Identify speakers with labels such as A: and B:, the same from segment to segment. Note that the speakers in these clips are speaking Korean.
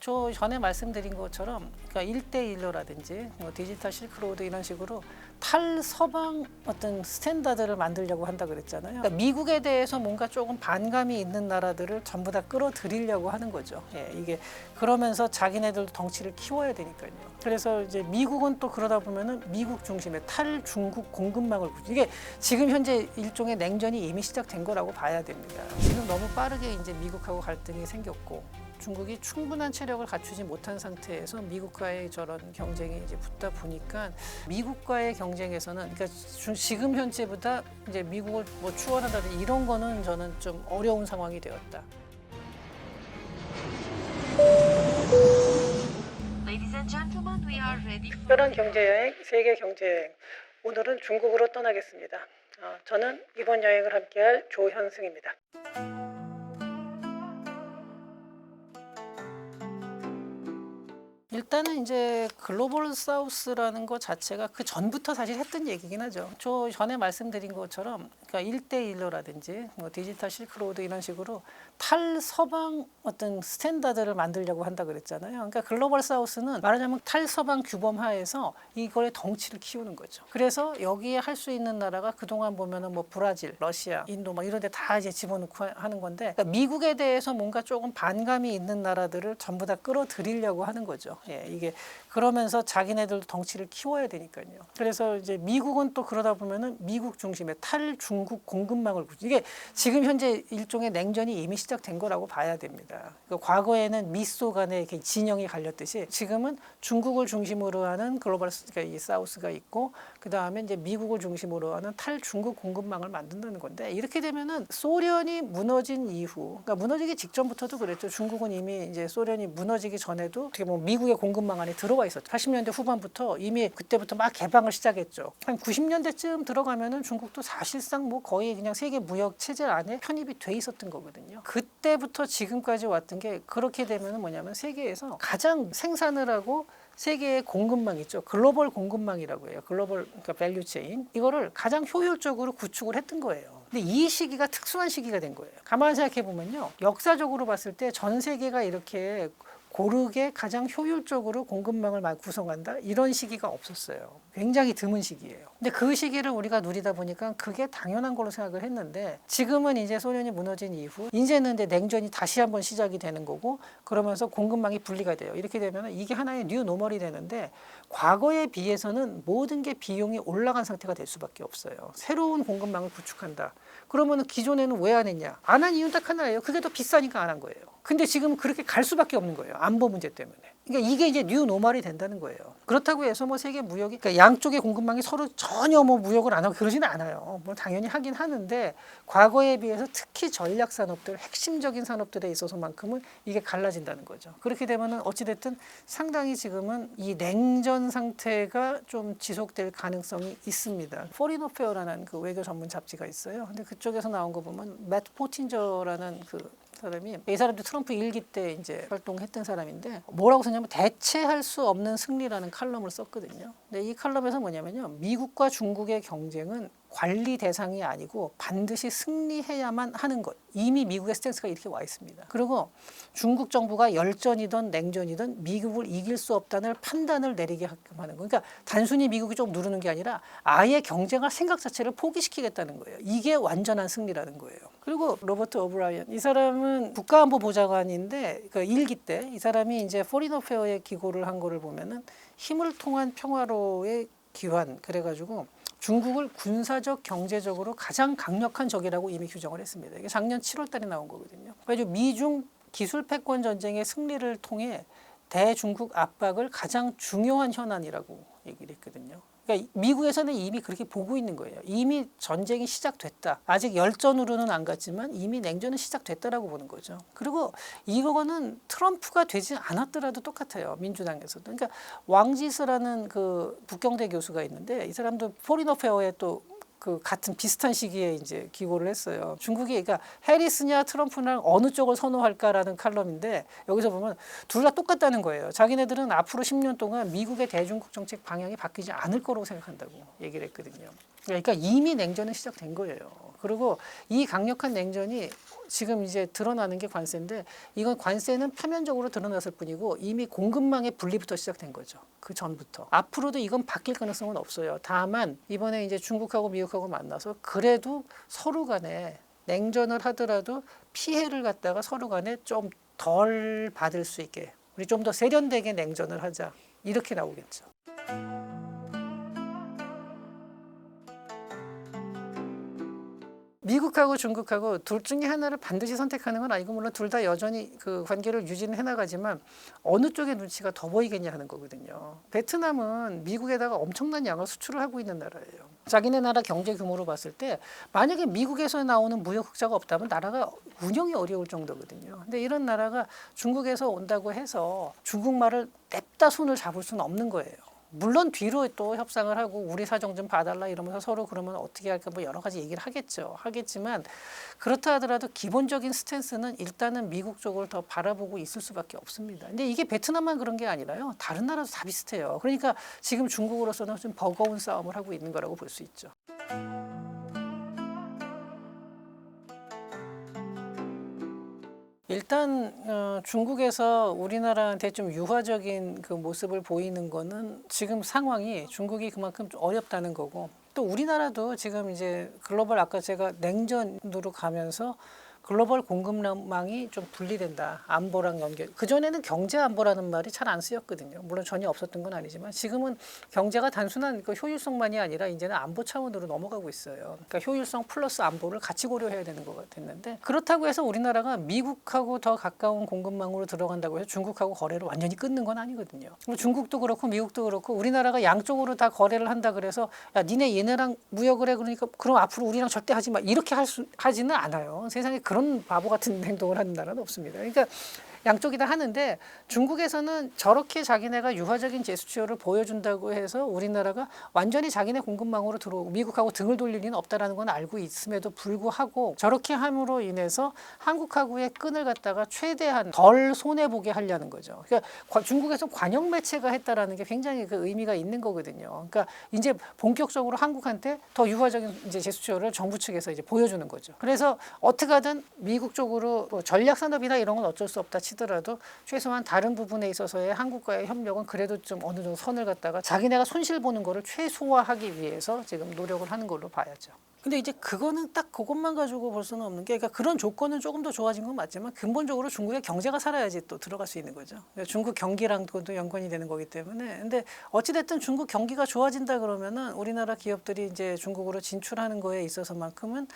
A: 저 전에 말씀드린 것처럼 그러니까 1대1로라든지 뭐 디지털 실크로드 이런 식으로 탈서방 어떤 스탠다드를 만들려고 한다 그랬잖아요. 그러니까 미국에 대해서 뭔가 조금 반감이 있는 나라들을 전부 다 끌어들이려고 하는 거죠. 이게 그러면서 자기네들도 덩치를 키워야 되니까요. 그래서 이제 미국은 또 그러다 보면은 미국 중심의 탈중국 공급망을 이게 지금 현재 일종의 냉전이 이미 시작된 거라고 봐야 됩니다. 지금 너무 빠르게 이제 미국하고 갈등이 생겼고 중국이 충분한 체력을 갖추지 못한 상태에서 미국과의 저런 경쟁이 이제 붙다 보니까 미국과의 경쟁에서는 그러니까 지금 현재보다 이제 미국을 뭐 추월한다든지 이런 거는 저는 좀 어려운 상황이 되었다.
B: Ladies and gentlemen, we are ready.
A: 특별한 경제여행, 세계 경제여행. 오늘은 중국으로 떠나겠습니다. 저는 이번 여행을 함께할 조현승입니다. 일단은 이제 글로벌 사우스라는 것 자체가 그 전부터 사실 했던 얘기긴 하죠. 저 전에 말씀드린 것처럼 그러니까 1대1로라든지 뭐 디지털 실크로드 이런 식으로 탈서방 어떤 스탠다드를 만들려고 한다 그랬잖아요. 그러니까 글로벌 사우스는 말하자면 탈서방 규범 하에서 이거의 덩치를 키우는 거죠. 그래서 여기에 할 수 있는 나라가 그동안 보면은 뭐 브라질, 러시아, 인도 막 이런 데 다 이제 집어넣고 하는 건데 그러니까 미국에 대해서 뭔가 조금 반감이 있는 나라들을 전부 다 끌어들이려고 하는 거죠. 이게 그러면서 자기네들도 덩치를 키워야 되니까요. 그래서 이제 미국은 또 그러다 보면은 미국 중심의 탈중국 공급망을 이게 지금 현재 일종의 냉전이 이미 시작된 거라고 봐야 됩니다. 그러니까 과거에는 미소 간에 이렇게 진영이 갈렸듯이 지금은 중국을 중심으로 하는 글로벌 그러니까 이 사우스가 있고 그 다음에 이제 미국을 중심으로 하는 탈중국 공급망을 만든다는 건데 이렇게 되면은 소련이 무너진 이후, 그러니까 무너지기 직전부터도 그랬죠. 중국은 이미 이제 소련이 무너지기 전에도 어떻게 보면 미국의 공급망 안에 들어와 있었죠. 80년대 후반부터 이미 그때부터 막 개방을 시작했죠. 한 90년대쯤 들어가면은 중국도 사실상 뭐 거의 그냥 세계 무역 체제 안에 편입이 돼 있었던 거거든요. 그때부터 지금까지 왔던 게 그렇게 되면은 뭐냐면 세계에서 가장 생산을 하고 세계의 공급망 있죠. 글로벌 공급망이라고 해요. 글로벌 그러니까 밸류체인. 이거를 가장 효율적으로 구축을 했던 거예요. 근데 이 시기가 특수한 시기가 된 거예요. 가만히 생각해 보면요. 역사적으로 봤을 때 전 세계가 이렇게 고르게 가장 효율적으로 공급망을 구성한다 이런 시기가 없었어요. 굉장히 드문 시기예요. 근데 그 시기를 우리가 누리다 보니까 그게 당연한 걸로 생각을 했는데 지금은 이제 소련이 무너진 이후 이제는 이제 냉전이 다시 한번 시작이 되는 거고 그러면서 공급망이 분리가 돼요. 이렇게 되면 이게 하나의 뉴 노멀이 되는데 과거에 비해서는 모든 게 비용이 올라간 상태가 될 수밖에 없어요. 새로운 공급망을 구축한다. 그러면 기존에는 왜 안 했냐? 안 한 이유는 딱 하나예요. 그게 더 비싸니까 안 한 거예요. 근데 지금 그렇게 갈 수밖에 없는 거예요. 안보 문제 때문에. 그러니까 이게 이제 뉴 노멀이 된다는 거예요. 그렇다고 해서 뭐 세계 무역이 그러니까 양쪽의 공급망이 서로 전혀 뭐 무역을 안 하고 그러지는 않아요. 뭐 당연히 하긴 하는데 과거에 비해서 특히 전략 산업들, 핵심적인 산업들에 있어서만큼은 이게 갈라진다는 거죠. 그렇게 되면은 어찌 됐든 상당히 지금은 이 냉전 상태가 좀 지속될 가능성이 있습니다. 포린 어페어라는 그 외교 전문 잡지가 있어요. 근데 그쪽에서 나온 거 보면 매트 포틴저라는 그 사람이 이 사람도 트럼프 일기 때 이제 활동했던 사람인데 뭐라고 썼냐면 대체할 수 없는 승리라는 칼럼을 썼거든요. 근데 이 칼럼에서 뭐냐면요. 미국과 중국의 경쟁은 관리 대상이 아니고 반드시 승리해야만 하는 것. 이미 미국의 스탠스가 이렇게 와 있습니다. 그리고 중국 정부가 열전이든 냉전이든 미국을 이길 수 없다는 판단을 내리게 하는 거. 그러니까 단순히 미국이 좀 누르는 게 아니라 아예 경쟁할 생각 자체를 포기시키겠다는 거예요. 이게 완전한 승리라는 거예요. 그리고 로버트 오브라이언 이 사람은 국가안보보좌관인데 그 일기 때 이 사람이 이제 포린 어페어에 기고를 한 거를 보면은 힘을 통한 평화로의 기환 그래가지고 중국을 군사적, 경제적으로 가장 강력한 적이라고 이미 규정을 했습니다. 이게 작년 7월 달에 나온 거거든요. 그래서 미중 기술 패권 전쟁의 승리를 통해 대중국 압박을 가장 중요한 현안이라고 얘기를 했거든요. 그러니까 미국에서는 이미 그렇게 보고 있는 거예요. 이미 전쟁이 시작됐다. 아직 열전으로는 안 갔지만 이미 냉전은 시작됐다라고 보는 거죠. 그리고 이거는 트럼프가 되지 않았더라도 똑같아요. 민주당에서도. 그러니까 왕지스라는 그 북경대 교수가 있는데 이 사람도 포린 어페어에 또 그 같은 비슷한 시기에 이제 기고를 했어요. 중국이 그러니까 해리스냐 트럼프냐 어느 쪽을 선호할까라는 칼럼인데 여기서 보면 둘 다 똑같다는 거예요. 자기네들은 앞으로 10년 동안 미국의 대중국 정책 방향이 바뀌지 않을 거라고 생각한다고 얘기를 했거든요. 그러니까 이미 냉전은 시작된 거예요. 그리고 이 강력한 냉전이 지금 이제 드러나는 게 관세인데 이건 관세는 표면적으로 드러났을 뿐이고 이미 공급망의 분리부터 시작된 거죠. 그 전부터. 앞으로도 이건 바뀔 가능성은 없어요. 다만 이번에 이제 중국하고 미국하고 만나서 그래도 서로 간에 냉전을 하더라도 피해를 갖다가 서로 간에 좀 덜 받을 수 있게 우리 좀 더 세련되게 냉전을 하자. 이렇게 나오겠죠. 미국하고 중국하고 둘 중에 하나를 반드시 선택하는 건 아니고 물론 둘 다 여전히 그 관계를 유지는 해나가지만 어느 쪽의 눈치가 더 보이겠냐 하는 거거든요. 베트남은 미국에다가 엄청난 양을 수출을 하고 있는 나라예요. 자기네 나라 경제 규모로 봤을 때 만약에 미국에서 나오는 무역 흑자가 없다면 나라가 운영이 어려울 정도거든요. 근데 이런 나라가 중국에서 온다고 해서 중국말을 냅다 손을 잡을 수는 없는 거예요. 물론 뒤로 또 협상을 하고 우리 사정 좀 봐달라 이러면서 서로 그러면 어떻게 할까 뭐 여러 가지 얘기를 하겠지만 그렇다 하더라도 기본적인 스탠스는 일단은 미국 쪽을 더 바라보고 있을 수밖에 없습니다. 근데 이게 베트남만 그런 게 아니라요. 다른 나라도 다 비슷해요. 그러니까 지금 중국으로서는 좀 버거운 싸움을 하고 있는 거라고 볼 수 있죠. 일단 중국에서 우리나라한테 좀 유화적인 그 모습을 보이는 거는 지금 상황이 중국이 그만큼 좀 어렵다는 거고 또 우리나라도 지금 이제 글로벌 아까 제가 냉전으로 가면서 글로벌 공급망이 좀 분리된다. 안보랑 연결. 그전에는 경제 안보라는 말이 잘 안 쓰였거든요. 물론 전혀 없었던 건 아니지만 지금은 경제가 단순한 그 효율성만이 아니라 이제는 안보 차원으로 넘어가고 있어요. 그러니까 효율성 플러스 안보를 같이 고려해야 되는 것 같았는데 그렇다고 해서 우리나라가 미국하고 더 가까운 공급망으로 들어간다고 해서 중국하고 거래를 완전히 끊는 건 아니거든요. 중국도 그렇고 미국도 그렇고 우리나라가 양쪽으로 다 거래를 한다 그래서 야 니네 얘네랑 무역을 해 그러니까 그럼 앞으로 우리랑 절대 하지 마 이렇게 하지는 않아요. 세상에 그런 바보 같은 행동을 하는 나라는 없습니다. 그러니까 양쪽이 다 하는데 중국에서는 저렇게 자기네가 유화적인 제스처를 보여준다고 해서 우리나라가 완전히 자기네 공급망으로 들어오고 미국하고 등을 돌릴 리는 없다라는 건 알고 있음에도 불구하고 저렇게 함으로 인해서 한국하고의 끈을 갖다가 최대한 덜 손해보게 하려는 거죠. 그러니까 중국에서 관영 매체가 했다라는 게 굉장히 그 의미가 있는 거거든요. 그러니까 이제 본격적으로 한국한테 더 유화적인 이제 제스처를 정부 측에서 이제 보여주는 거죠. 그래서 어떻게든 미국 쪽으로 뭐 전략 산업이나 이런 건 어쩔 수 없다 치더라도 최소한 다른 부분에 있어서의 한국과의 협력은 그래도 좀 어느 정도 선을 갖다가 자기네가 손실 보는 거를 최소화하기 위해서 지금 노력을 하는 걸로 봐야죠. 근데 이제 그거는 딱 그것만 가지고 볼 수는 없는 게 그러니까 그런 조건은 조금 더 좋아진 건 맞지만 근본적으로 중국의 경제가 살아야지 또 들어갈 수 있는 거죠. 그러니까 중국 경기랑도 연관이 되는 거기 때문에 근데 어찌됐든 중국 경기가 좋아진다 그러면은 우리나라 기업들이 이제 중국으로 진출하는 거에 있어서만큼은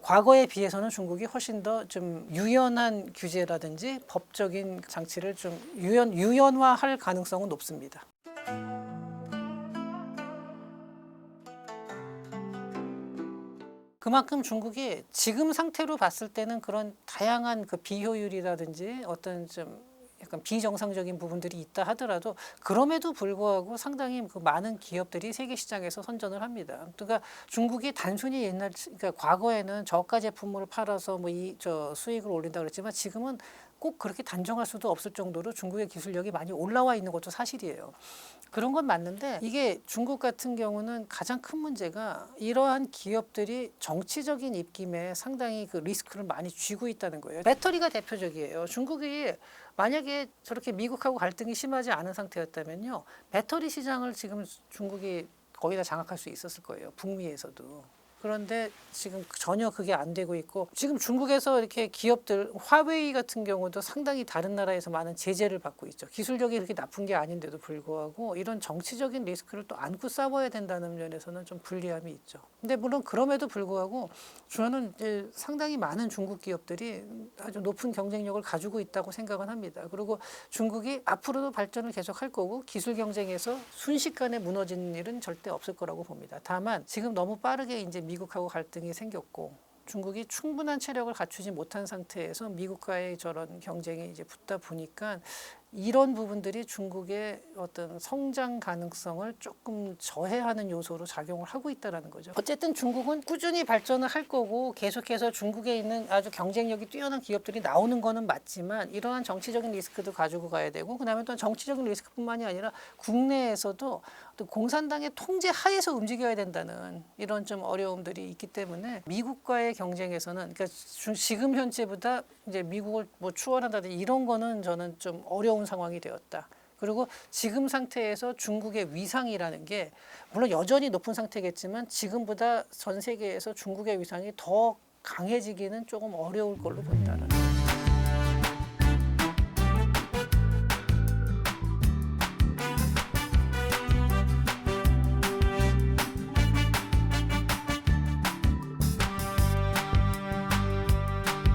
A: 과거에 비해서는 중국이 훨씬 더 좀 유연한 규제라든지 법적인 장치를 좀 유연화할 가능성은 높습니다. 그만큼 중국이 지금 상태로 봤을 때는 그런 다양한 그 비효율이라든지 어떤 좀 약간 비정상적인 부분들이 있다 하더라도 그럼에도 불구하고 상당히 그 많은 기업들이 세계 시장에서 선전을 합니다. 그러니까 중국이 단순히 그러니까 과거에는 저가 제품을 팔아서 뭐 저 수익을 올린다 그랬지만 지금은 꼭 그렇게 단정할 수도 없을 정도로 중국의 기술력이 많이 올라와 있는 것도 사실이에요. 그런 건 맞는데 이게 중국 같은 경우는 가장 큰 문제가 이러한 기업들이 정치적인 입김에 상당히 그 리스크를 많이 쥐고 있다는 거예요. 배터리가 대표적이에요. 중국이 만약에 저렇게 미국하고 갈등이 심하지 않은 상태였다면요. 배터리 시장을 지금 중국이 거의 다 장악할 수 있었을 거예요. 북미에서도. 그런데 지금 전혀 그게 안 되고 있고 지금 중국에서 이렇게 기업들 화웨이 같은 경우도 상당히 다른 나라에서 많은 제재를 받고 있죠. 기술력이 그렇게 나쁜 게 아닌데도 불구하고 이런 정치적인 리스크를 또 안고 싸워야 된다는 면에서는 좀 불리함이 있죠. 근데 물론 그럼에도 불구하고 저는 이제 상당히 많은 중국 기업들이 아주 높은 경쟁력을 가지고 있다고 생각은 합니다. 그리고 중국이 앞으로도 발전을 계속할 거고 기술 경쟁에서 순식간에 무너지는 일은 절대 없을 거라고 봅니다. 다만 지금 너무 빠르게 이제 미국하고 갈등이 생겼고 중국이 충분한 체력을 갖추지 못한 상태에서 미국과의 저런 경쟁이 이제 붙다 보니까 이런 부분들이 중국의 어떤 성장 가능성을 조금 저해하는 요소로 작용을 하고 있다는 거죠. 어쨌든 중국은 꾸준히 발전을 할 거고 계속해서 중국에 있는 아주 경쟁력이 뛰어난 기업들이 나오는 거는 맞지만 이러한 정치적인 리스크도 가지고 가야 되고 그다음에 또 정치적인 리스크뿐만이 아니라 국내에서도 또 공산당의 통제 하에서 움직여야 된다는 이런 좀 어려움들이 있기 때문에 미국과의 경쟁에서는 그러니까 지금 현재보다 이제 미국을 뭐 추월한다든지 이런 거는 저는 좀 어려운 상황이 되었다. 그리고 지금 상태에서 중국의 위상이라는 게 물론 여전히 높은 상태겠지만 지금보다 전 세계에서 중국의 위상이 더 강해지기는 조금 어려울 걸로 본다는.